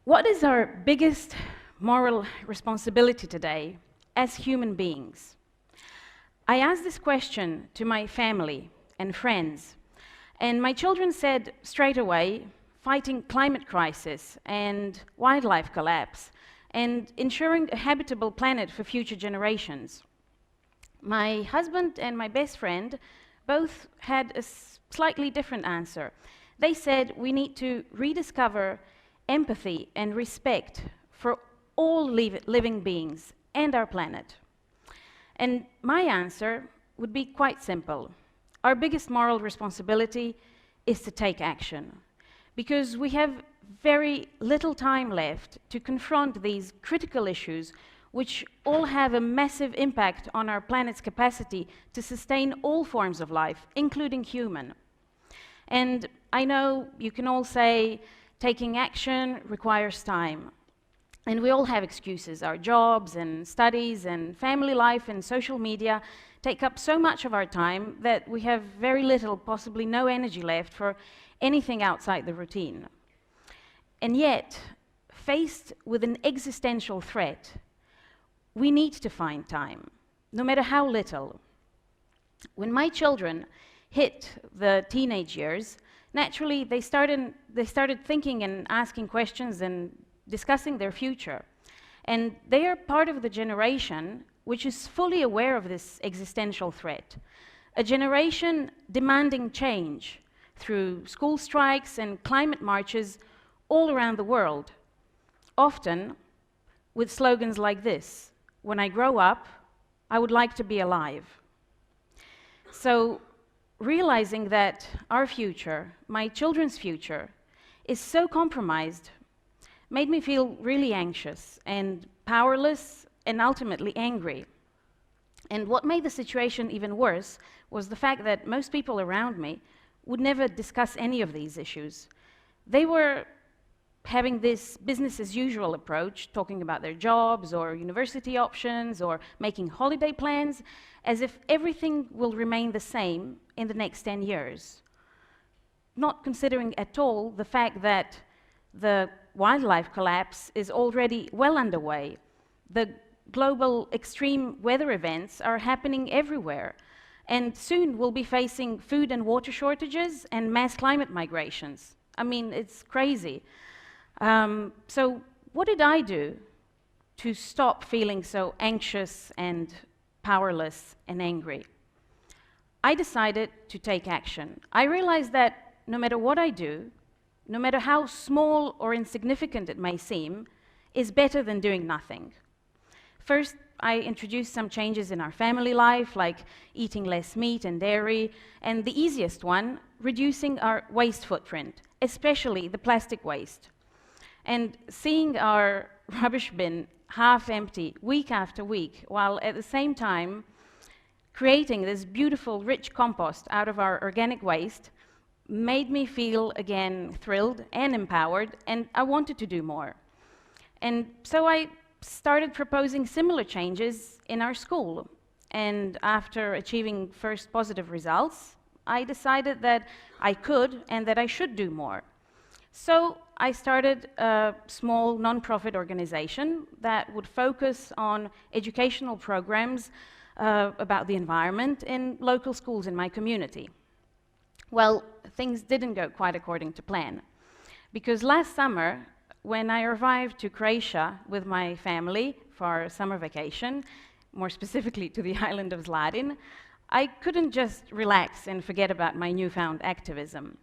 What is our biggest moral responsibility today as human beings? I asked this question to my family and friends, and my children said straight away, fighting climate crisis and wildlife collapse, and ensuring a habitable planet for future generations. My husband and my best friend both had a slightly different answer. They said we need to rediscover empathy and respect for all living beings and our planet. And my answer would be quite simple. Our biggest moral responsibility is to take action, because we have very little time left to confront these critical issues which all have a massive impact on our planet's capacity to sustain all forms of life, including human. And I know you can all say taking action requires time. And we all have excuses. Our jobs and studies and family life and social media take up so much of our time that we have very little, possibly no energy left for anything outside the routine. And yet, faced with an existential threat, we need to find time, no matter how little. When my children hit the teenage years, naturally they started thinking and asking questions and discussing their future. And they are part of the generation which is fully aware of this existential threat, a generation demanding change through school strikes and climate marches all around the world, often with slogans like this: "When I grow up, I would like to be alive." So, realizing that our future, my children's future, is so compromised made me feel really anxious and powerless and ultimately angry. And what made the situation even worse was the fact that most people around me would never discuss any of these issues. They were having this business as usual approach, talking about their jobs or university options or making holiday plans, as if everything will remain the same in the next 10 years. Not considering at all the fact that the wildlife collapse is already well underway. The global extreme weather events are happening everywhere, and soon we'll be facing food and water shortages and mass climate migrations. I mean, it's crazy. So what did I do to stop feeling so anxious and powerless and angry? I decided to take action. I realized that no matter what I do, no matter how small or insignificant it may seem, is better than doing nothing. First, I introduced some changes in our family life, like eating less meat and dairy, and the easiest one, reducing our waste footprint, especially the plastic waste. And seeing our rubbish bin half empty week after week, while at the same time creating this beautiful, rich compost out of our organic waste, made me feel again thrilled and empowered, and I wanted to do more. And so I started proposing similar changes in our school. And after achieving first positive results, I decided that I could and that I should do more. So I started a small non-profit organization that would focus on educational programs about the environment in local schools in my community. Well, things didn't go quite according to plan, because last summer, when I arrived to Croatia with my family for summer vacation, more specifically to the island of Zlarin, I couldn't just relax and forget about my newfound activism.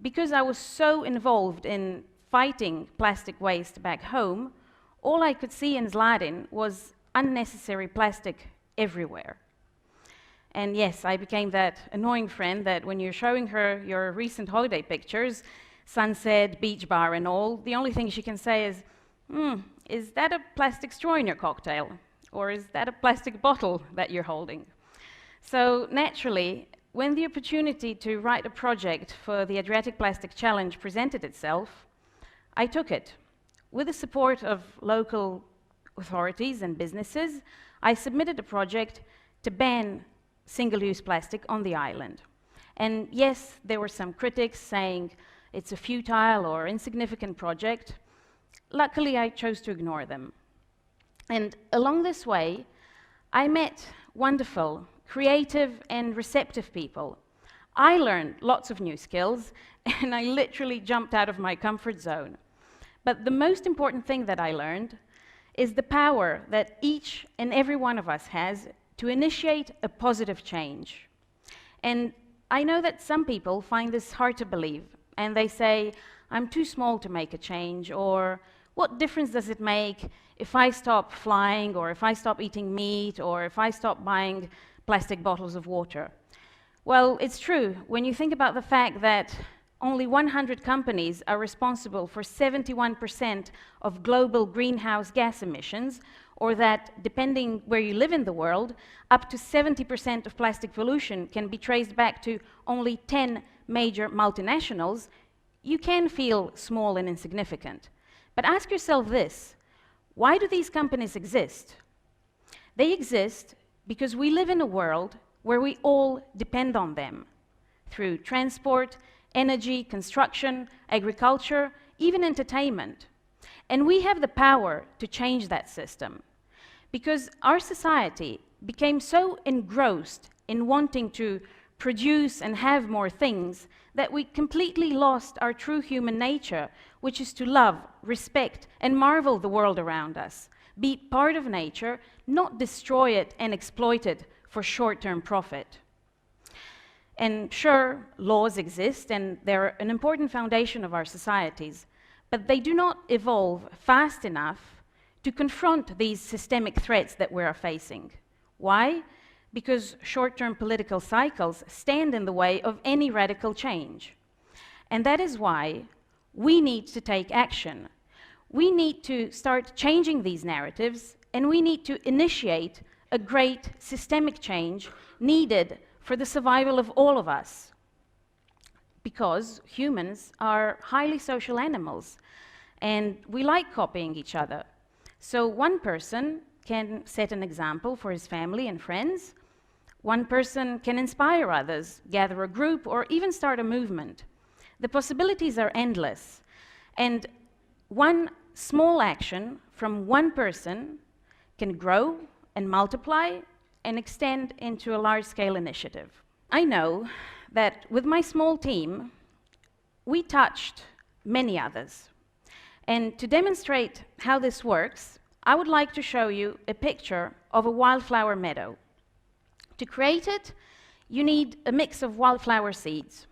Because I was so involved in fighting plastic waste back home, all I could see in Zlarin was unnecessary plastic everywhere. And yes, I became that annoying friend that when you're showing her your recent holiday pictures, sunset, beach bar and all, the only thing she can say is that a plastic straw in your cocktail? Or is that a plastic bottle that you're holding? So naturally, when the opportunity to write a project for the Adriatic Plastic Challenge presented itself, I took it. With the support of local authorities and businesses, I submitted a project to ban single-use plastic on the island. And yes, there were some critics saying it's a futile or insignificant project. Luckily, I chose to ignore them. And along this way, I met wonderful, creative, and receptive people. I learned lots of new skills, and I literally jumped out of my comfort zone. But the most important thing that I learned is the power that each and every one of us has to initiate a positive change. And I know that some people find this hard to believe, and they say, I'm too small to make a change, or what difference does it make if I stop flying, or if I stop eating meat, or if I stop buying plastic bottles of water? Well, it's true when you think about the fact that only 100 companies are responsible for 71% of global greenhouse gas emissions, or that, depending where you live in the world, up to 70% of plastic pollution can be traced back to only 10 major multinationals. You can feel small and insignificant. But ask yourself this: why do these companies exist? They exist because we live in a world where we all depend on them through transport, energy, construction, agriculture, even entertainment. And we have the power to change that system, because our society became so engrossed in wanting to produce and have more things that we completely lost our true human nature, which is to love, respect, and marvel the world around us, be part of nature, not destroy it and exploit it for short-term profit. And sure, laws exist, and they're an important foundation of our societies, but they do not evolve fast enough to confront these systemic threats that we are facing. Why? Because short-term political cycles stand in the way of any radical change. And that is why we need to take action. We need to start changing these narratives, and we need to initiate a great systemic change needed for the survival of all of us. Because humans are highly social animals, and we like copying each other. So one person can set an example for his family and friends. One person can inspire others, gather a group, or even start a movement. The possibilities are endless. And one small action from one person can grow and multiply and extend into a large-scale initiative. I know that with my small team, we touched many others. And to demonstrate how this works, I would like to show you a picture of a wildflower meadow. To create it, you need a mix of wildflower seeds,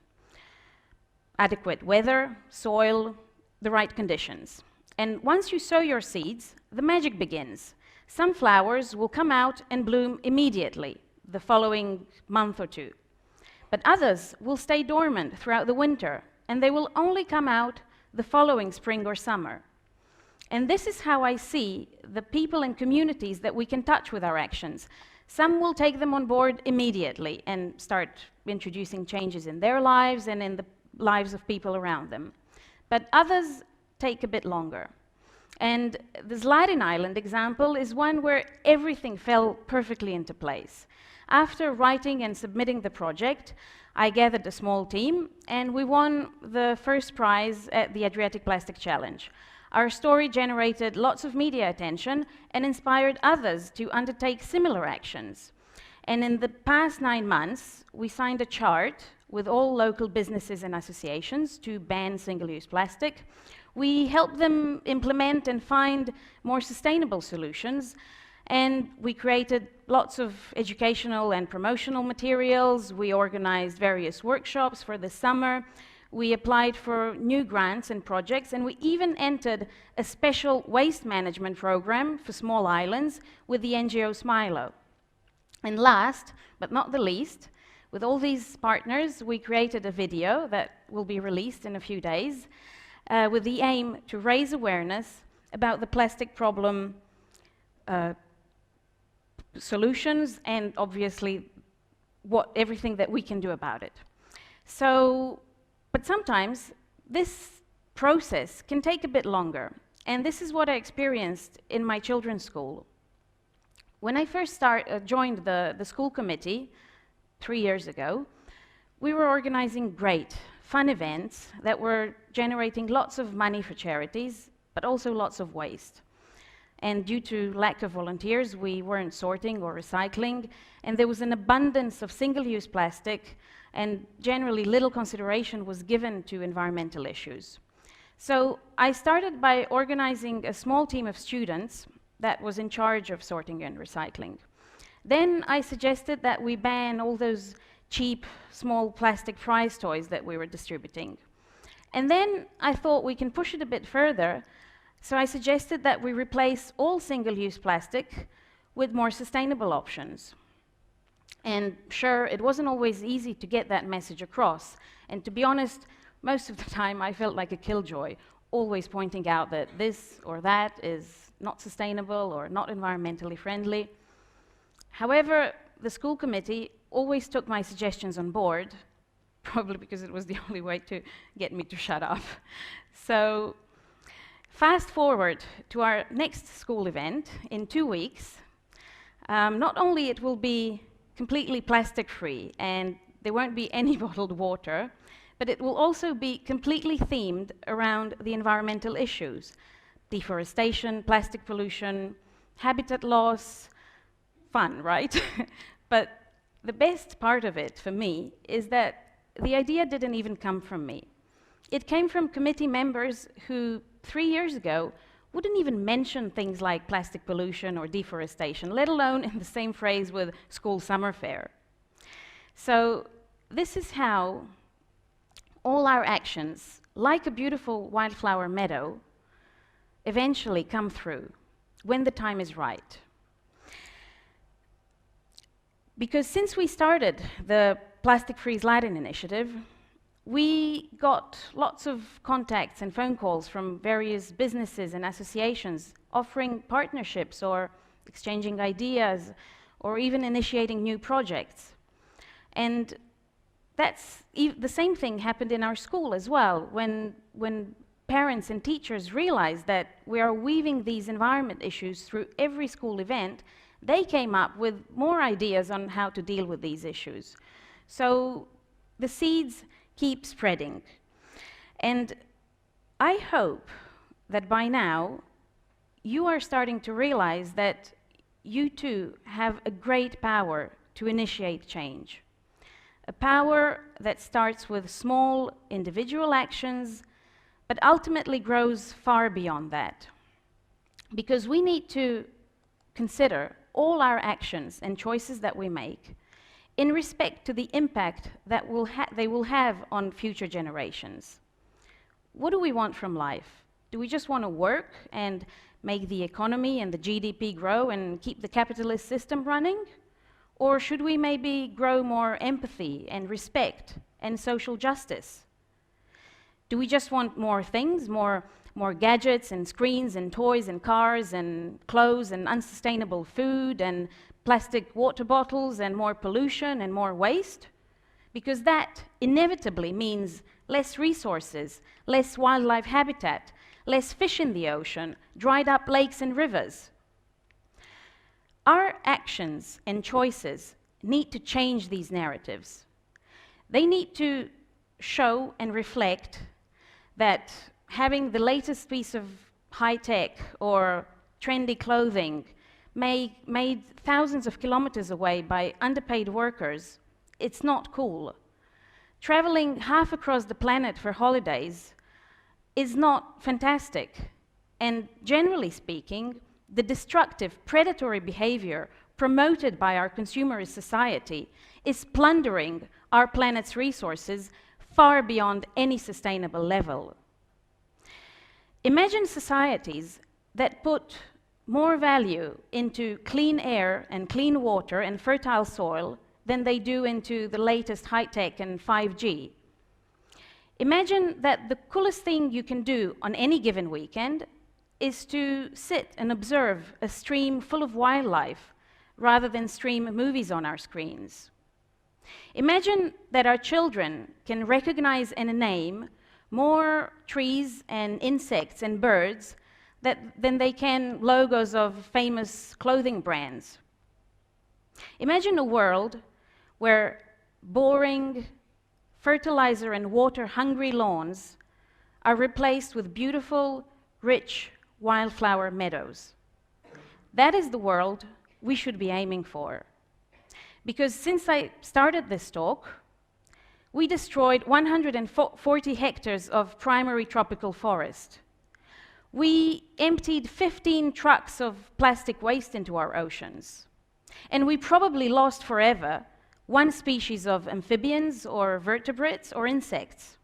adequate weather, soil, the right conditions. And once you sow your seeds, the magic begins. Some flowers will come out and bloom immediately, the following month or two. But others will stay dormant throughout the winter, and they will only come out the following spring or summer. And this is how I see the people and communities that we can touch with our actions. Some will take them on board immediately and start introducing changes in their lives and in the lives of people around them. But others take a bit longer. And the Zlarin Island example is one where everything fell perfectly into place. After writing and submitting the project, I gathered a small team, and we won the first prize at the Adriatic Plastic Challenge. Our story generated lots of media attention and inspired others to undertake similar actions. And in the past 9 months, we signed a chart with all local businesses and associations to ban single-use plastic. We helped them implement and find more sustainable solutions, and we created lots of educational and promotional materials. We organized various workshops for the summer. We applied for new grants and projects, and we even entered a special waste management program for small islands with the NGO Smilo. And last, but not the least, with all these partners, we created a video that will be released in a few days with the aim to raise awareness about the plastic problem solutions and obviously everything that we can do about it. But sometimes this process can take a bit longer, and this is what I experienced in my children's school. When I first joined the school committee 3 years ago, we were organizing great, fun events that were generating lots of money for charities, but also lots of waste. And due to lack of volunteers, we weren't sorting or recycling, and there was an abundance of single-use plastic, and generally little consideration was given to environmental issues. So I started by organizing a small team of students that was in charge of sorting and recycling. Then I suggested that we ban all those cheap, small plastic prize toys that we were distributing. And then I thought we can push it a bit further, so I suggested that we replace all single-use plastic with more sustainable options. And sure, it wasn't always easy to get that message across, and to be honest, most of the time I felt like a killjoy, always pointing out that this or that is not sustainable or not environmentally friendly. However, the school committee always took my suggestions on board, probably because it was the only way to get me to shut up. So, fast forward to our next school event in 2 weeks. Not only it will be completely plastic-free and there won't be any bottled water, but it will also be completely themed around the environmental issues: deforestation, plastic pollution, habitat loss. Fun, right? But the best part of it for me is that the idea didn't even come from me. It came from committee members who 3 years ago wouldn't even mention things like plastic pollution or deforestation, let alone in the same phrase with school summer fair. So this is how all our actions, like a beautiful wildflower meadow, eventually come through when the time is right. Because since we started the Plastic-Free Zlarin initiative, we got lots of contacts and phone calls from various businesses and associations offering partnerships or exchanging ideas or even initiating new projects. And the same thing happened in our school as well, when parents and teachers realized that we are weaving these environment issues through every school event. They came up with more ideas on how to deal with these issues. So the seeds keep spreading. And I hope that by now you are starting to realize that you too have a great power to initiate change. A power that starts with small individual actions, but ultimately grows far beyond that. Because we need to consider all our actions and choices that we make in respect to the impact that they will have on future generations. What do we want from life? Do we just want to work and make the economy and the GDP grow and keep the capitalist system running? Or should we maybe grow more empathy and respect and social justice? Do we just want more things, more gadgets and screens and toys and cars and clothes and unsustainable food and plastic water bottles and more pollution and more waste? Because that inevitably means less resources, less wildlife habitat, less fish in the ocean, dried up lakes and rivers. Our actions and choices need to change these narratives. They need to show and reflect that having the latest piece of high-tech or trendy clothing made thousands of kilometers away by underpaid workers, it's not cool. Traveling half across the planet for holidays is not fantastic. And generally speaking, the destructive, predatory behavior promoted by our consumerist society is plundering our planet's resources far beyond any sustainable level. Imagine societies that put more value into clean air and clean water and fertile soil than they do into the latest high-tech and 5G. Imagine that the coolest thing you can do on any given weekend is to sit and observe a stream full of wildlife rather than stream movies on our screens. Imagine that our children can recognize and name more trees and insects and birds than they can logos of famous clothing brands. Imagine a world where boring, fertilizer and water-hungry lawns are replaced with beautiful, rich wildflower meadows. That is the world we should be aiming for. Because since I started this talk, we destroyed 140 hectares of primary tropical forest. We emptied 15 trucks of plastic waste into our oceans. And we probably lost forever one species of amphibians or vertebrates or insects.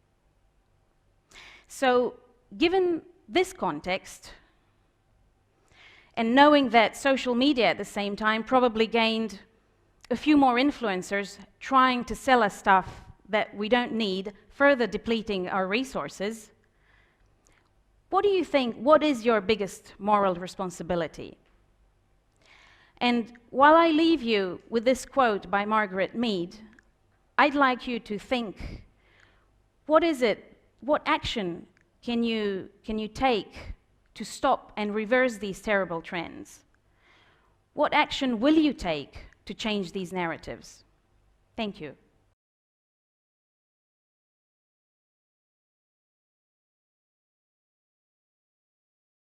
So, given this context, and knowing that social media at the same time probably gained a few more influencers trying to sell us stuff that we don't need, further depleting our resources, what do you think, what is your biggest moral responsibility? And while I leave you with this quote by Margaret Mead, I'd like you to think, what action can you take to stop and reverse these terrible trends? What action will you take to change these narratives? Thank you.